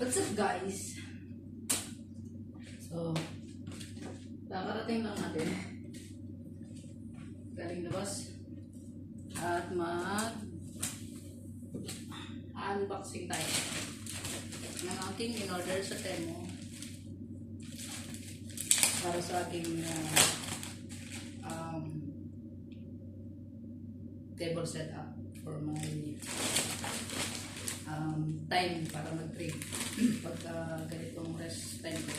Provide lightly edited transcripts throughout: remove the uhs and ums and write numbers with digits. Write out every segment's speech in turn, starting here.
What's up guys? So, kakarating lang natin galing labas at unboxing tayo ng aking in-order sa Temu para sa aking table setup for my time para mag-trade pagka ganitong rest time ko.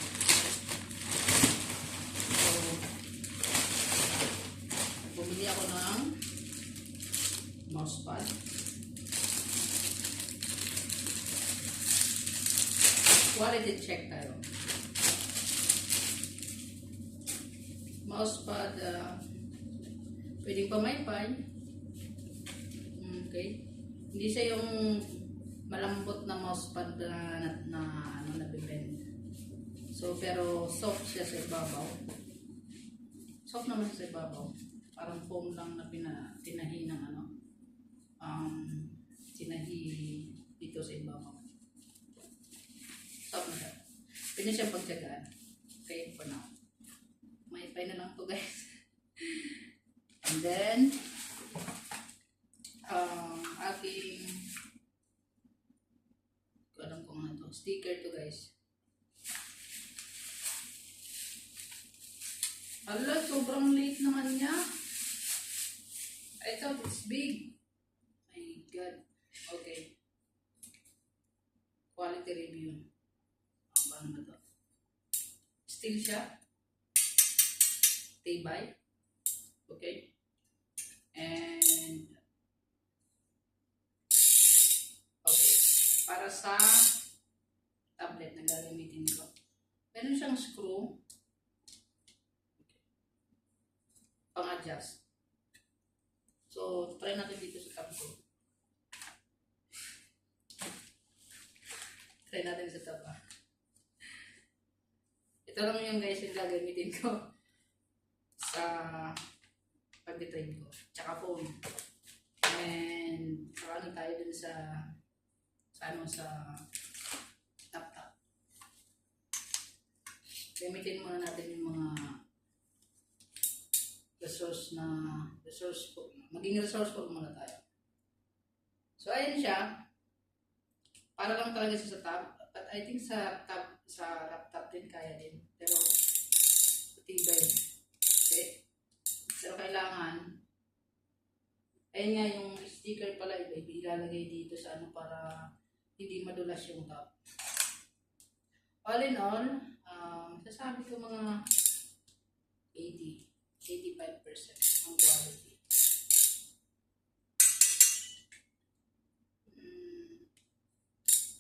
So, bumili ako ng mousepad. Quality check tayo. Mousepad, pwedeng pamaypay. Okay. Hindi siya yung malambot na mousepad na nabibend. So, pero soft siya sa ibabaw. Soft naman siya sa ibabaw. Parang foam lang na tinahi ng tinahi dito sa ibabaw. Soft na siya. Pwede siya pagtsagaan. Okay, for now. May pay na lang to guys. And then, aking alam ko nga to, sticker to guys. Hala, sobrang liit naman niya. I thought it's big. My God. Okay. Quality review. Paano ba to? Steel siya. Tibay. Okay. And okay. Para sa tablet na gagamitin ko. Meron siyang screw. Pang-adjust. So, try natin dito sa tab ko. Try natin sa tab. Ito lang yung guys yung gagamitin ko sa pag-trade ko. Tsaka phone. And ano tayo dun sa laptop. Gamitin muna natin yung mga maging resourceful muna tayo. So, ayan siya. Para lang talaga siya sa tab. But I think sa laptop din kaya din. Pero, matibay. Okay? Pero kailangan, ayun nga yung sticker pala, ilalagay dito sa para hindi madulas yung top. All in all, sasabi ko mga 85% ang quality.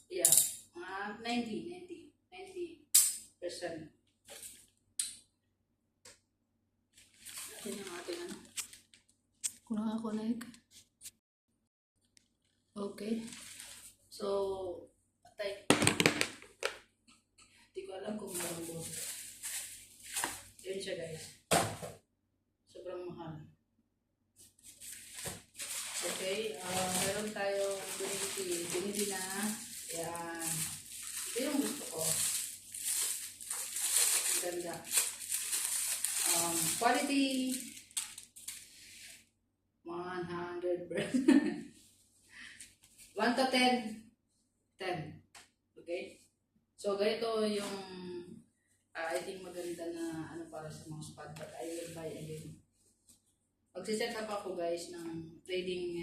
Yeah, mga 90%. Yan yung ating kung nakakonect. Okay. So, patay. Hindi ko alam kung meron mo. Yun siya guys. Sobrang mahal. Okay. Meron tayong binili na. Yan. Ito yung gusto ko. Ganda. Quality 100%. 1 to 10. 10. Okay? So, ganito yung I think maganda na para sa mga spot, but I will buy again. Magsiset up ako guys ng trading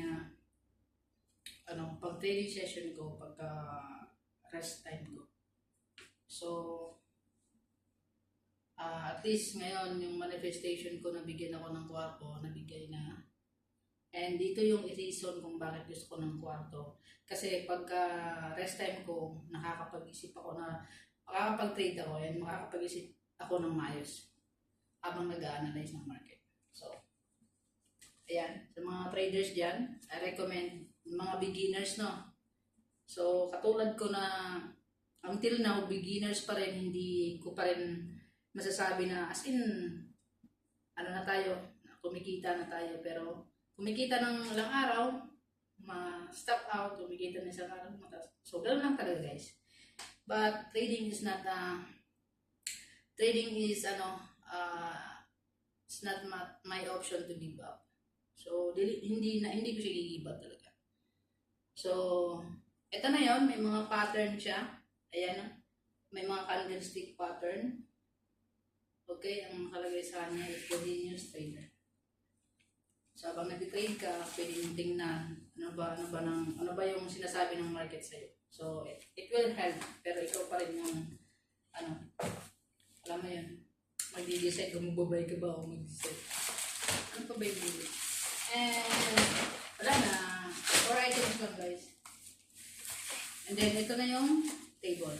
pag trading session ko, pagka rest time ko. So, at least ngayon yung manifestation ko, nabigyan ako ng kwarto, nabigay na. And dito yung reason kung bakit gusto ko ng kwarto. Kasi pagka rest time ko, nakakapag-isip ako na makakapag-trade ako and makakapag-isip ako ng maayos habang nag-a-analyze ng market. So, ayan. Sa mga traders dyan, I recommend mga beginners, no? So, katulad ko na until now, beginners pa rin, hindi ko pa rin masasabi na as in, na tayo, kumikita na tayo, pero kumikita ng ilang araw, ma-stop out, kumikita na isang araw, mataas. So, ganoon lang talaga guys. But trading is not trading is it's not my option to give up. So hindi ko siya i-give up talaga. So ito na yon, may mga pattern siya. Ayan, may mga candlestick pattern. Okay, ang nakalagay sa kanya is continuous trader. So habang nag-trade ka, pwede mong tingnan ano ba yung sinasabi ng market sa'yo. So it will help, pero ikaw pa rin yung alam mo yun, mag-decide kung mag-buy ka ba o mag-decide. Ano pa ba yung video? And wala na, 4 items lang guys. And then ito na yung table,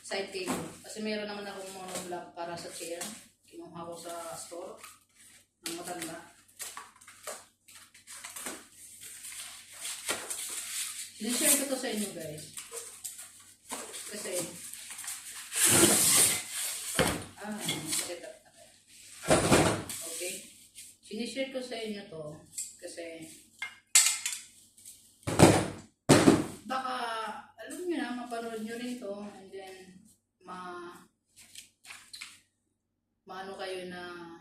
side table. Kasi meron naman akong monoblock para sa chair. Kinuha ko sa store ng matanda. Sinishare ko to sa inyo guys. Kasi set up na kayo. Okay? Sinishare ko sa inyo to kasi baka alam nyo na, mapanood nyo rin to and then maano kayo na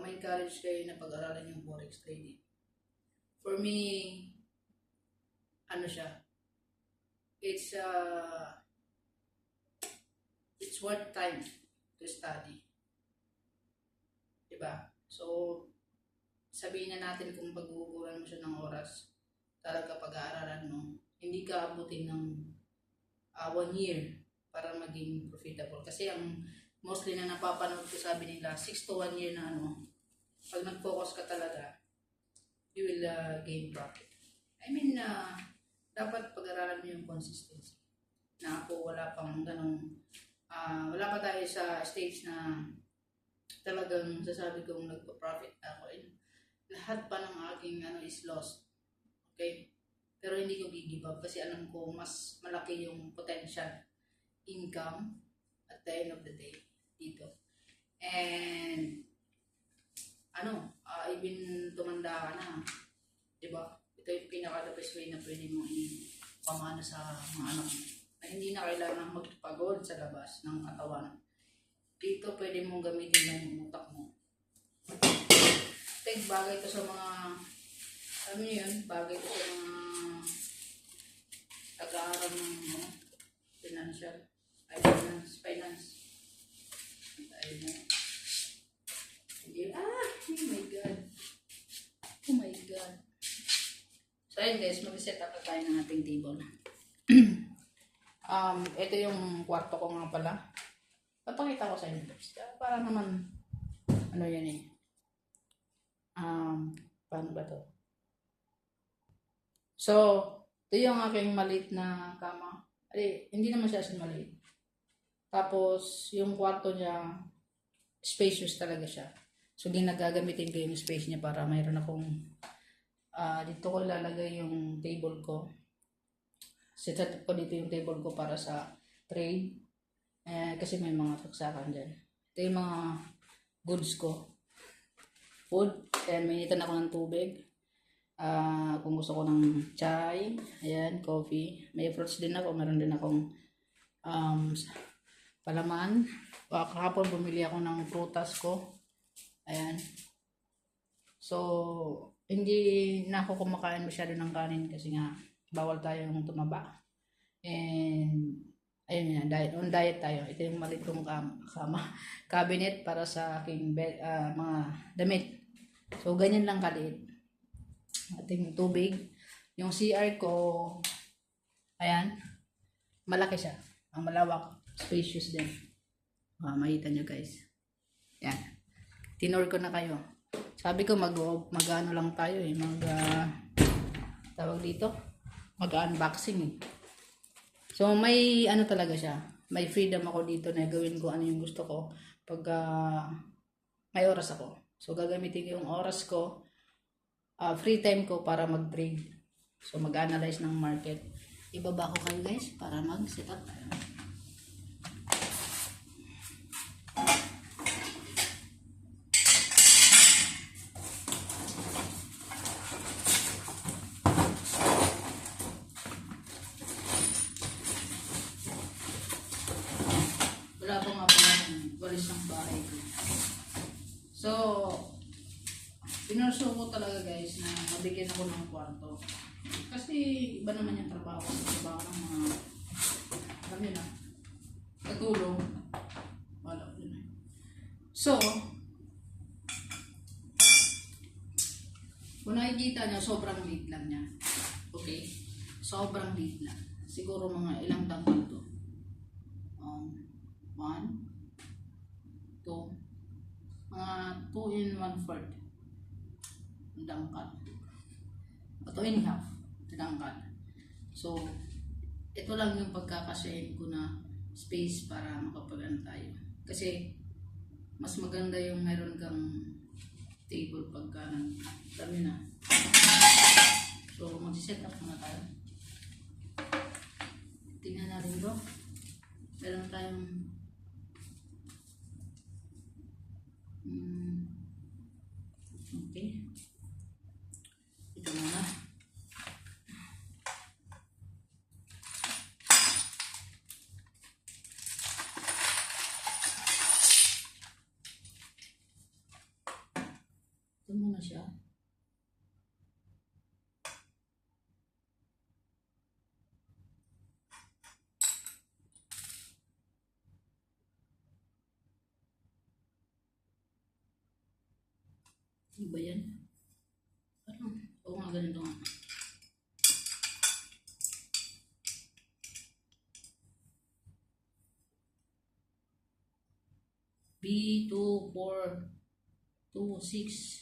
ma-encourage kayo na pag-aralan yung forex trading. For me, ano siya, it's worth time to study. Diba? So, sabihin na natin kung pag-uuguran mo siya ng oras, talaga pag-aaralan mo, hindi ka abutin ng 1 year para maging profitable. Kasi ang mostly na napapanood ko, sabi nila, 6 to 1 year na pag nag-focus ka talaga, you will gain profit. I mean, dapat pag-aralan mo yung consistency. Na ako, wala pang ganong, wala pa tayo sa stage na talagang sasabi kong nagpa-profit ako. Lahat pa ng aking is lost. Okay? Pero hindi ko give up kasi alam ko mas malaki yung potential income at the end of the day dito. And even tumanda ka na, diba? Ito yung pinaka-the best way na pwede mo pamana sa mga anak mo. Na hindi na kailangan magpagod sa labas ng katawan. Dito pwede mong gamitin lang yung utak mo. Take bagay ito sa mga, alam niyo yun, bagay ito sa mga tag-aaral ng finance. Oh my God. So ayun guys, mag-set up na tayo ng ating table. Ito yung kwarto ko nga pala. Papakita ko sa inyo guys. Para naman, yan eh. Paano ba to? So, ito yung aking maliit na kama. Hindi naman siya maliit. Tapos, yung kwarto niya, spacious talaga siya. So, ginagagamitin ko yung space niya para mayroon akong, dito ko ilalagay yung table ko. Set up ko dito yung table ko para sa trade. Kasi may mga saksakan dyan. Ito yung mga goods ko. Food. And mainitan ako ng tubig. Kung gusto ko ng chai, ayan, coffee. May fruits din ako. Meron din akong palaman. Kahapon bumili ako ng prutas ko. Ayan. So, hindi na ako kumakain masyado ng kanin kasi nga bawal tayong tumaba. And ayun yan, on diet tayo. Ito yung maliit kong cabinet para sa aking mga damit. So, ganyan lang kaliit. Ating tubig. Yung CR ko, ayan, malaki siya. Ang malawak, spacious din. Makita nyo guys. Yan. Tinor ko na kayo. Sabi ko mag-ano lang tayo eh. Tawag dito. Mag-unboxing eh. So may talaga siya. May freedom ako dito na gawin ko ano yung gusto ko. Pag may oras ako. So gagamitin ko yung oras ko. Free time ko para mag-trade. So mag-analyze ng market. Ibaba ko kayo guys para mag-set up tayo. ko ng kwarto. Kasi iba naman yung trabaho ng mga kami na katulong. Wala yun. So, kung nakikita nyo, sobrang liit lang niya. Okay? Sobrang liit lang. Siguro mga ilang tangkal to. 1, 2, mga 2 in 1/4 dangkal. 2 and a half dangkal. So, ito lang yung pagkakasyahin ko na space para makapag-ano tayo. Kasi, mas maganda yung meron kang table pagka dami na. So, mag-set up muna tayo. Tingnan natin bro. Meron tayong okay. Ito muna. Ito muna siya. Ano ba yan? Ano? Oo nga, ganito nga. B2426.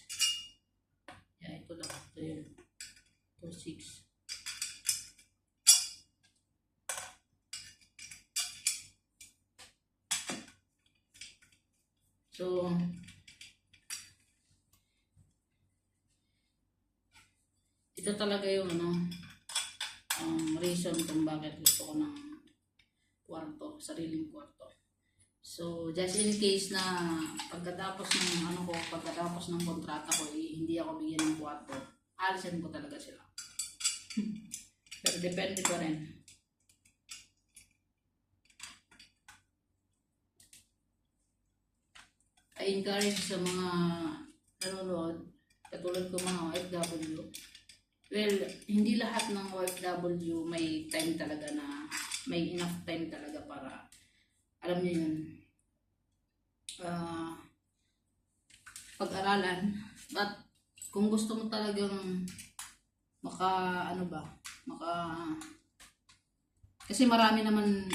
Yeah, ito lang. Ito yun. 26. So, ito talaga yung reason kung bakit gusto ko ng kwarto, sariling kwarto. So, just in case na pagkatapos ng kontrata ko, hindi ako bigyan ng kwarto, alisin ko talaga sila. Pero depende pa rin. I encourage sa mga nanonood, katulad ko mga OFW. Well, hindi lahat ng OFW may time talaga na, may enough time talaga para, alam niyo yun, pag-aralan. But, kung gusto mo talagang kasi marami naman,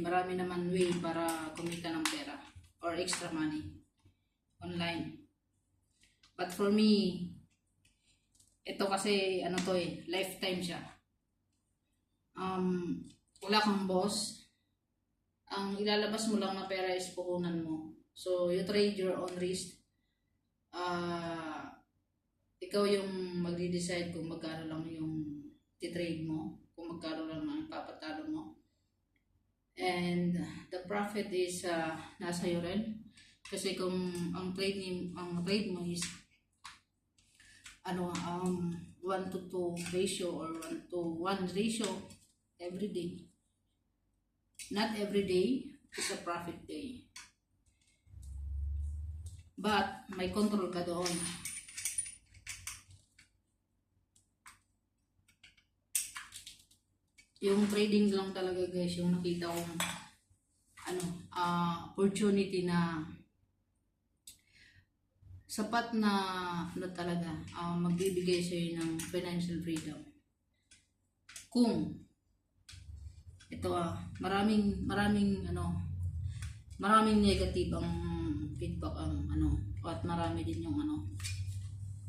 marami naman way para kumita ng pera or extra money online. But for me, ito kasi lifetime siya. Wala kang boss. Ang ilalabas mo lang na pera is puhunan mo. So, you trade your own risk. Ikaw yung magde-decide kung magkano lang yung titrade mo, kung magkano lang ang papatalo mo. And the profit is nasa iyo rin. Kasi kung ang trade mo is 1:2 ratio or 1:1 ratio every day. Not every day is a profit day. But may control ka doon. Yung trading lang talaga guys, yung nakita kong opportunity na sapat na talaga magbibigay sa'yo ng financial freedom. Kung ito maraming negative ang feedback at marami din yung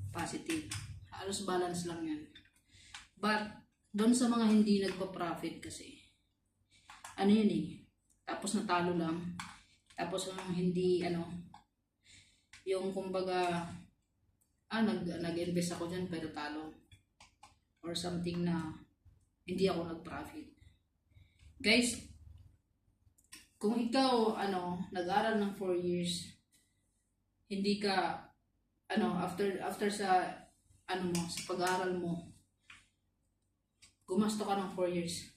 positive. Halos balance lang yan. But doon sa mga hindi nagpa-profit kasi tapos natalo lang, tapos hindi yung kumbaga nag-invest ako dyan pero talo or something na hindi ako nag-profit. Guys, kung ikaw nag-aral ng 4 years, hindi ka after sa sa pag-aaral mo, gumasto ka ng 4 years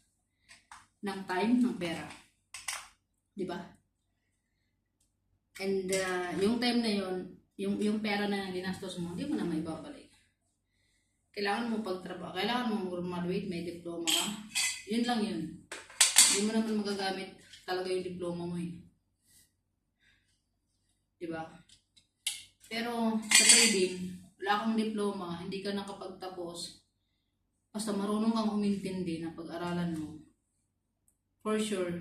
ng time, ng pera, di ba? And yung time na yon, yung pera na ginastos mo, hindi mo na maibabalik. Kailangan mo pagtrabaho, kailangan mo graduate, may diploma ka. Yun lang yun. Hindi mo naman magagamit talaga yung diploma mo eh. Diba? Pero sa trading, wala kang diploma, hindi ka nakapagtapos, basta marunong kang umintindi na pag-aralan mo, for sure,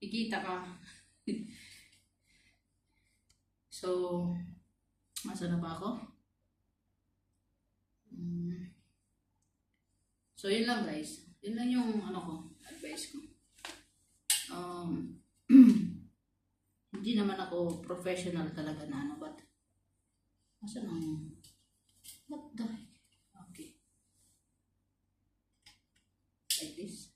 ikita ka. So, masa na ba ako? So, yun lang guys. Yun lang yung advice ko. Hindi naman ako professional talaga na but masa nang what the heck? Okay. Like this.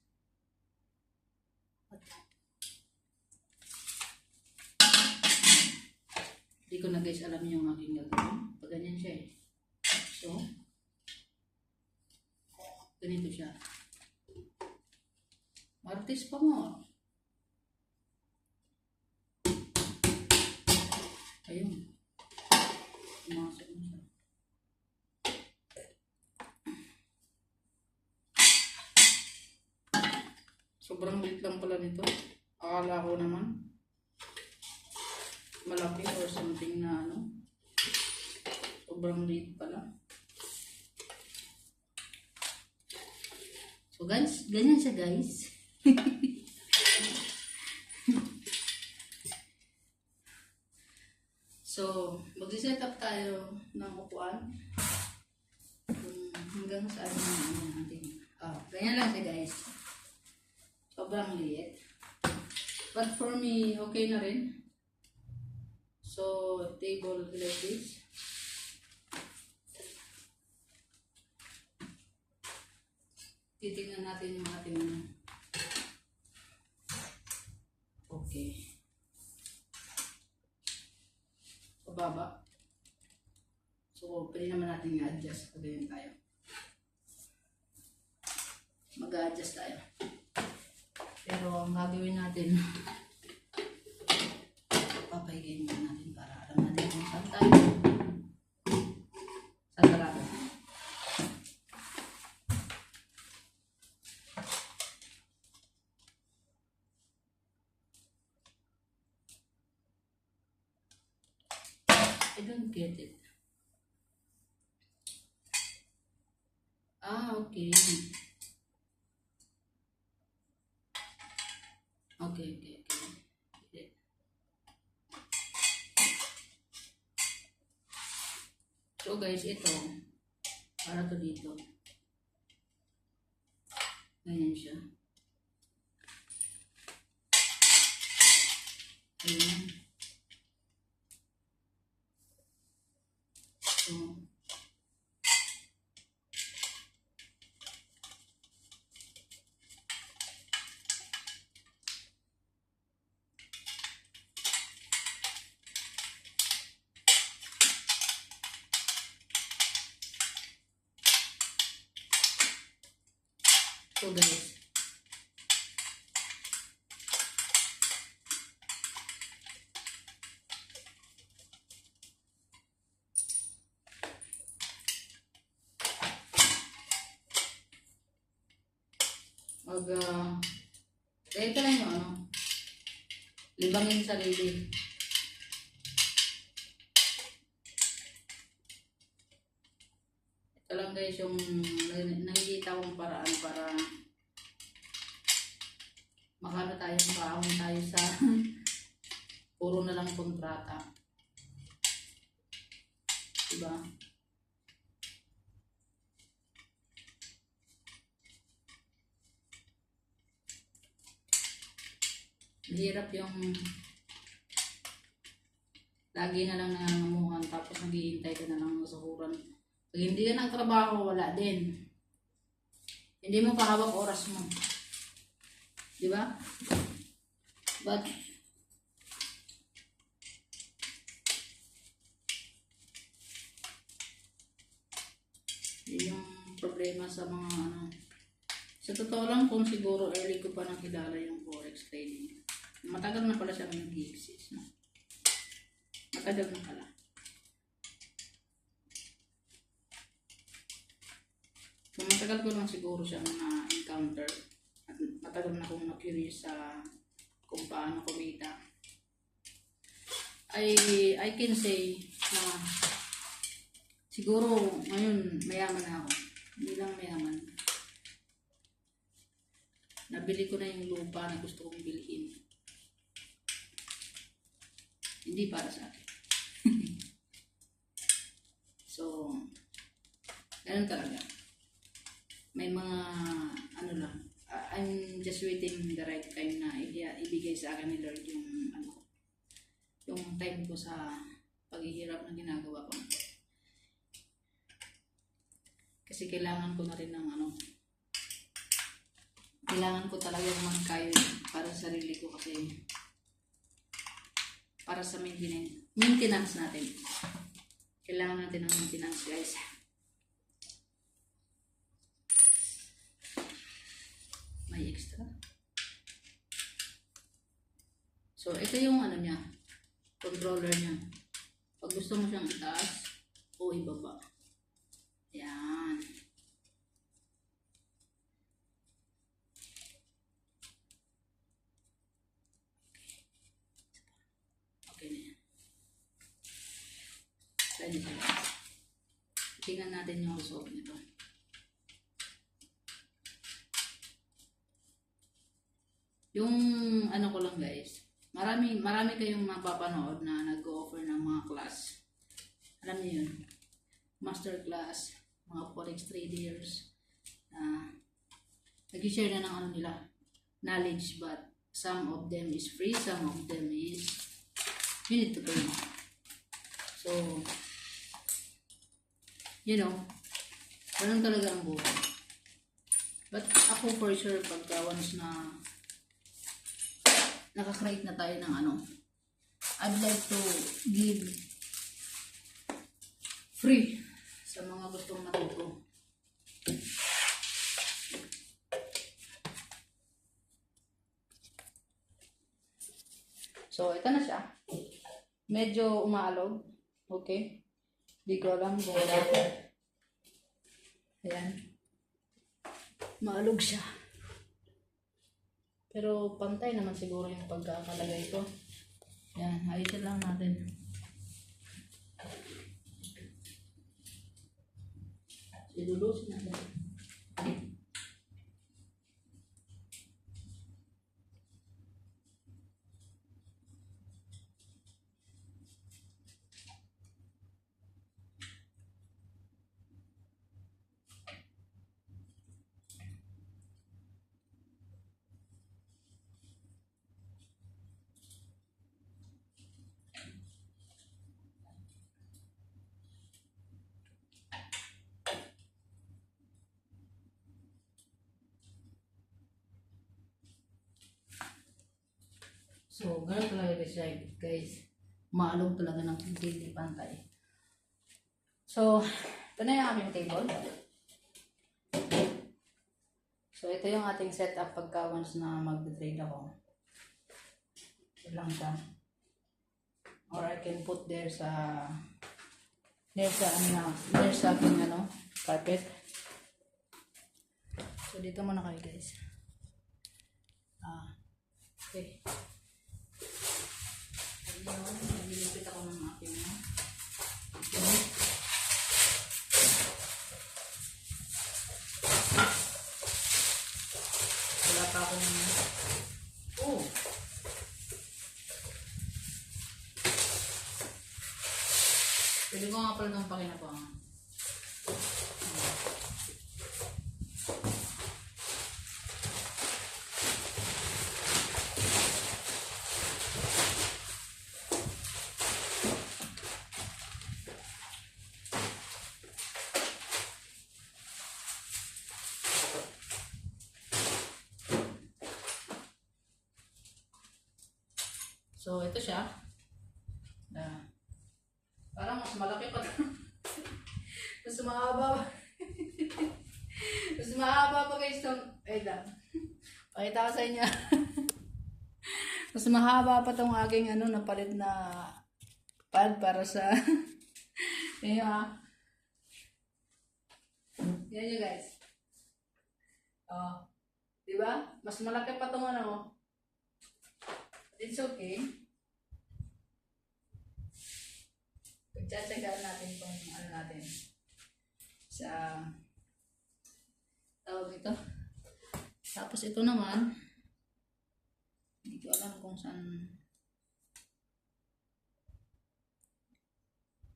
Hindi ko na guys alam yung aking gagawin. Pag ganyan siya eh. So, ganito siya. Martis pa mo. Ayun. Pumasok na siya. Sobrang liit lang pala nito. Akala ko naman malaki or something na sobrang liit pala. So guys, ganyan siya guys. So, mag-set up tayo ng upuan. Hanggang saan natin. Ganyan lang siya guys. Sobrang liit. But for me, okay na rin. So, table like this. Titingnan natin yung ating okay. Pababa. So, pwede naman natin i-adjust. Pagdayan tayo. Mag-a-adjust tayo. Pero, ang gagawin natin, papahigin muna natin para alam natin kung saan tayo. Sa tarado. I don't get it. Okay. Okay. So guys, ito, para to dito. Ganyan siya. Ayan. So guys, ito lang yung libangin sarili. Ito lang guys yung nakikita kong paraan para makano tayo, makaahon tayo sa puro na lang kontrata. Diba? Mahirap yung lagi na lang nangangamuhan tapos naghihintay ka na lang ng sahuran. Pag hindi ka ng trabaho, wala din. Hindi mo kahawak oras mo. Diba? But yun yung problema sa mga sa totoo lang kung siguro early ko pa nakilala yung forex trading. Matagal na pala siya nag-exist, no? Matagal na pala. So matagal ko lang siguro siyang na-encounter at matagal na akong na-curious sa kung paano kumita. I can say na siguro ngayon mayaman na ako. Hindi lang mayaman. Nabili ko na yung lupa na gusto kong bilhin. Hindi para sa akin. So, ganun talaga. May mga, ano lang, I'm just waiting the right time na ibigay sa akin ni Lord yung, yung time ko sa paghihirap na ginagawa ko. Kasi kailangan ko na rin ng kailangan ko talagang mag-kayo para sa sarili ko kasi para sa maintenance natin. Kailangan natin ng maintenance, guys. May extra. So, ito yung niya, controller niya. Pag gusto mo siyang itaas o ibaba. Yan. Okay na yan. Pwede siya. Tingnan natin yung result nito. Yung ko lang guys, marami kayong mapapanood na nag-offer ng mga class. Alam niyo yun? Master class, mga forex traders, nag-share na ng nila, knowledge, but some of them is free, some of them is you need to pay. So, ganun talaga ang buhay. But ako for sure, pagka once na nakakreate na tayo ng I'd like to give free sa mga gustong matuto. So, ito na siya. Medyo umaalog. Okay. Di ko alam kung ayan. Maalog siya. Pero pantay naman siguro yung pagkakalagay ko. Ayan. Ayusin lang natin. Ilulusin natin. So, ganun talaga guys. Maalog talaga ng hindi pantay. So, ito na yung aking table. So, ito yung ating setup pagka once na mag-trade ako. Ito lang siya. Or I can put there sa aking carpet. So, dito muna kayo guys. Okay. Nilipit ako ng aking wala pa akong pwede ko nga pala ng pakinabangan. So, ito siya. Parang mas malaki pa. Mas mahaba. Mas mahaba pa guys itong... Wait lang. Pakita ko sa inyo. Mas mahaba pa itong aking napalit na pad para sa... Yan yun Yan yun guys. Oh, di ba? Mas malaki pa tong ano. It's okay. Pagtsatsagaan natin tong ano natin sa tawag ito. Tapos ito naman, hindi ko alam kung saan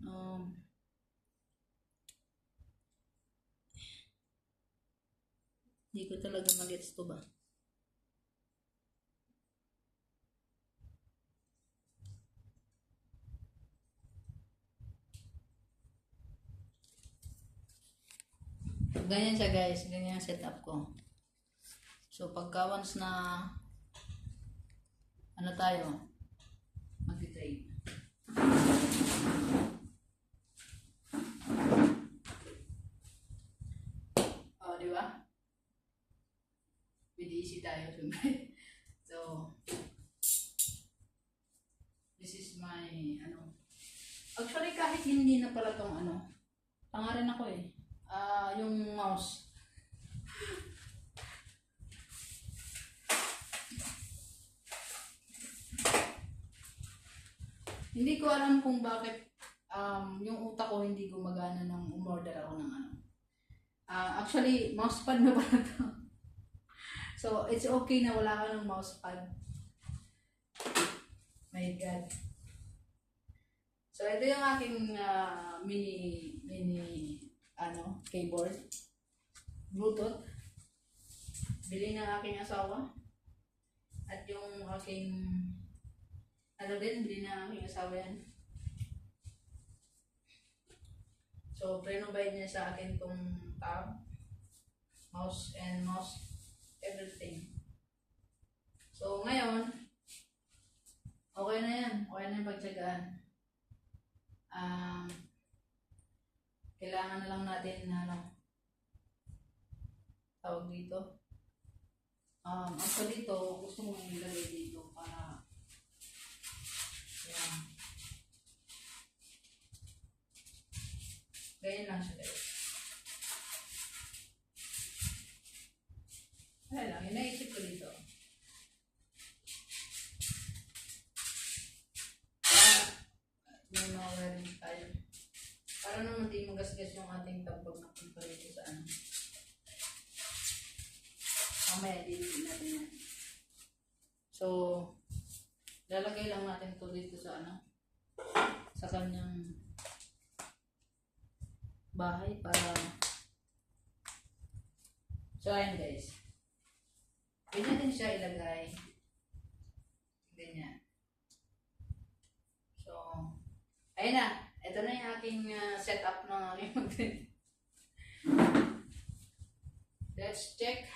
um, hindi ko talaga mag-gets to ba. Ganyan siya guys, ganyan ang setup ko. So pagka once na ano tayo, mag-trade. Oh, di ba? BDC tayo siyempre. So, this is my ano. Actually kahit hindi na pala tong ano, tanga rin ako eh. Yung mouse. Hindi ko alam kung bakit yung utak ko hindi gumagana nang umorder ako ng ano. Actually, mousepad na pala to. So, it's okay na wala ka ng mousepad. My God. So, ito yung aking mini keyboard. Bluetooth. Bili ng aking asawa. At yung aking ano din, bili ng aking asawa yan. So, pre-provide niya sa akin tong tab, mouse, everything. So, ngayon, okay na yan. Okay na yung pagtsagaan. Kailangan na lang natin na tawag dito. Actually dito, gusto mong ilagay dito para yan. Ganyan lang siya guys. Kaya lang, yung naisip ko dito. May mga wiring tayo. Para naman di magasgas yung ating tabog na punta dito sa ano. Mamaya, dilitin natin yan. So, lalagay lang natin ito dito sa ano. Sa kanyang bahay para so ayan guys, ganyan din siya ilagay, ganyan. So ayun na, ito na yung aking setup ng aking mag-trade. Let's check.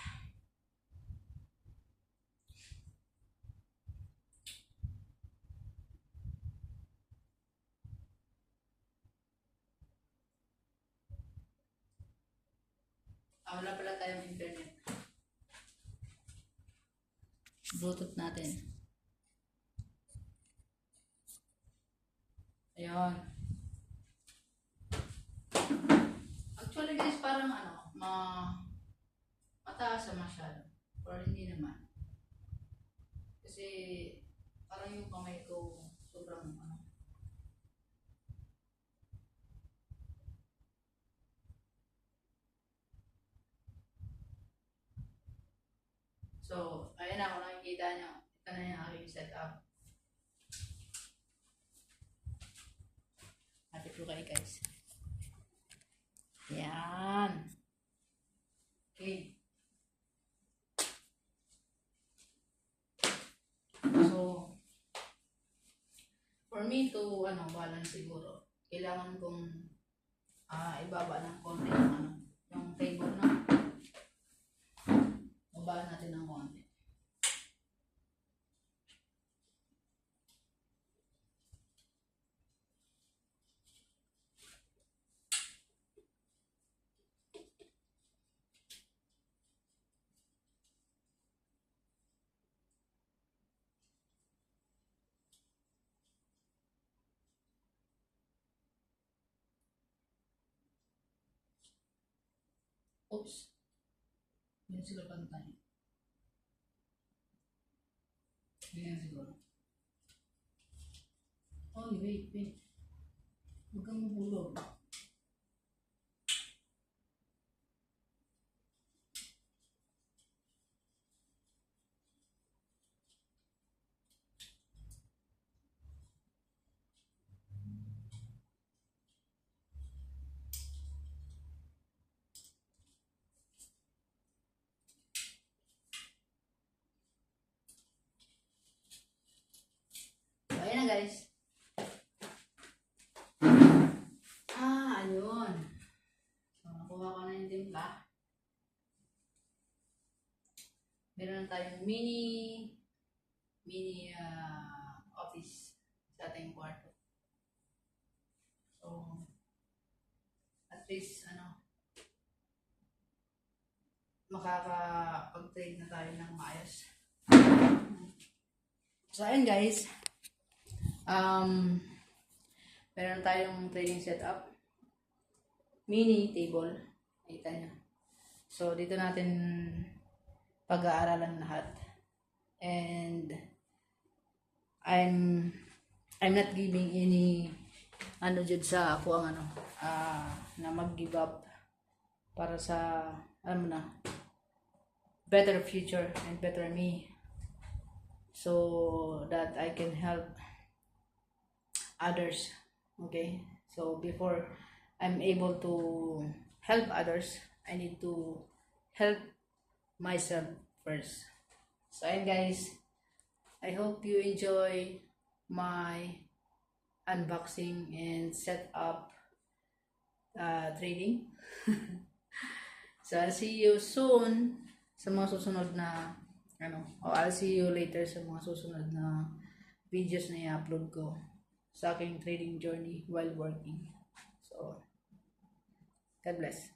Wala pala tayong internet. Bluetooth natin. Ayun. Actually guys, parang ano, mataas na masyado. Or hindi naman. Kasi parang yung kamay ko sobrang ano. So, ayun na, kung nakikita nyo, ito na yung aking setup. Happy ko kayo guys. Yan. Okay. So, for me to balance siguro, kailangan kong ibaba ng konti yung table na. Baba natin ng konti. Oops. Yan sila pantay. Ganyan siguro. Oh, wait. Huwag kang mahulog. So, ayan na guys. Ayun. So, nakuha ko na yung timpla. Meron na tayong mini office sa ating kwarto. So, at least, makakapag-trade na tayo ng maayos. So, ayun guys. Meron tayong trading setup. Mini table. Nakita nyo. So, dito natin pag-aaralan lahat. And, I'm not giving any dyan sa ako ang na mag-give up para sa, better future and better me. So, that I can help others. Okay? So, before I'm able to help others, I need to help myself first. So, ayun guys. I hope you enjoy my unboxing and setup trading. So, I'll see you soon sa mga susunod na I'll see you later sa mga susunod na videos na i-upload ko sa aking trading journey while working. So, God bless.